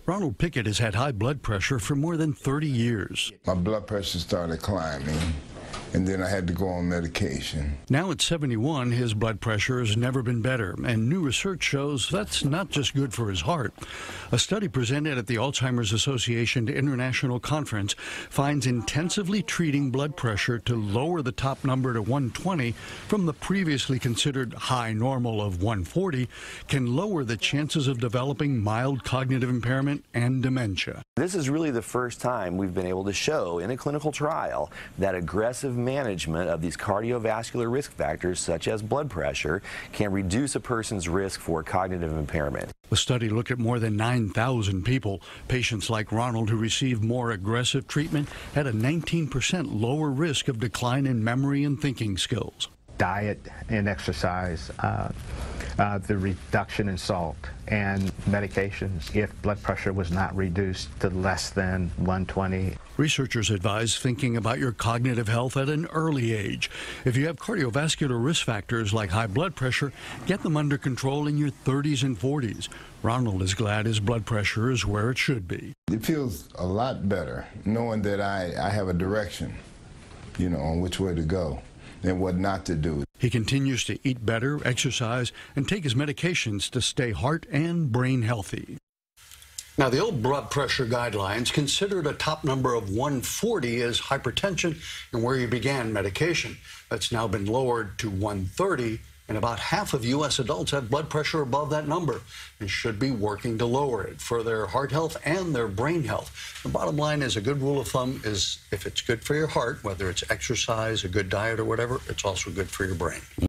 Ronald Pickett has had high blood pressure for more than 30 years. My blood pressure started climbing, and then I had to go on medication. Now at 71, his blood pressure has never been better, and new research shows that's not just good for his heart. A study presented at the Alzheimer's Association International Conference finds intensively treating blood pressure to lower the top number to 120 from the previously considered high normal of 140 can lower the chances of developing mild cognitive impairment and dementia. This is really the first time we've been able to show in a clinical trial that aggressive management of these cardiovascular risk factors, such as blood pressure, can reduce a person's risk for cognitive impairment. The study looked at more than 9,000 people. Patients like Ronald who received more aggressive treatment had a 19% lower risk of decline in memory and thinking skills. Diet and exercise, the reduction in salt, and medications if blood pressure was not reduced to less than 120. Researchers advise thinking about your cognitive health at an early age. If you have cardiovascular risk factors like high blood pressure, get them under control in your 30s and 40s. Ronald is glad his blood pressure is where it should be. It feels a lot better knowing that I have a direction, on which way to go and what not to do. He continues to eat better, exercise, and take his medications to stay heart and brain healthy. Now, the old blood pressure guidelines considered a top number of 140 as hypertension and where you began medication. That's now been lowered to 130, and about half of U.S. adults have blood pressure above that number and should be working to lower it for their heart health and their brain health. The bottom line is a good rule of thumb is if it's good for your heart, whether it's exercise, a good diet, or whatever, it's also good for your brain.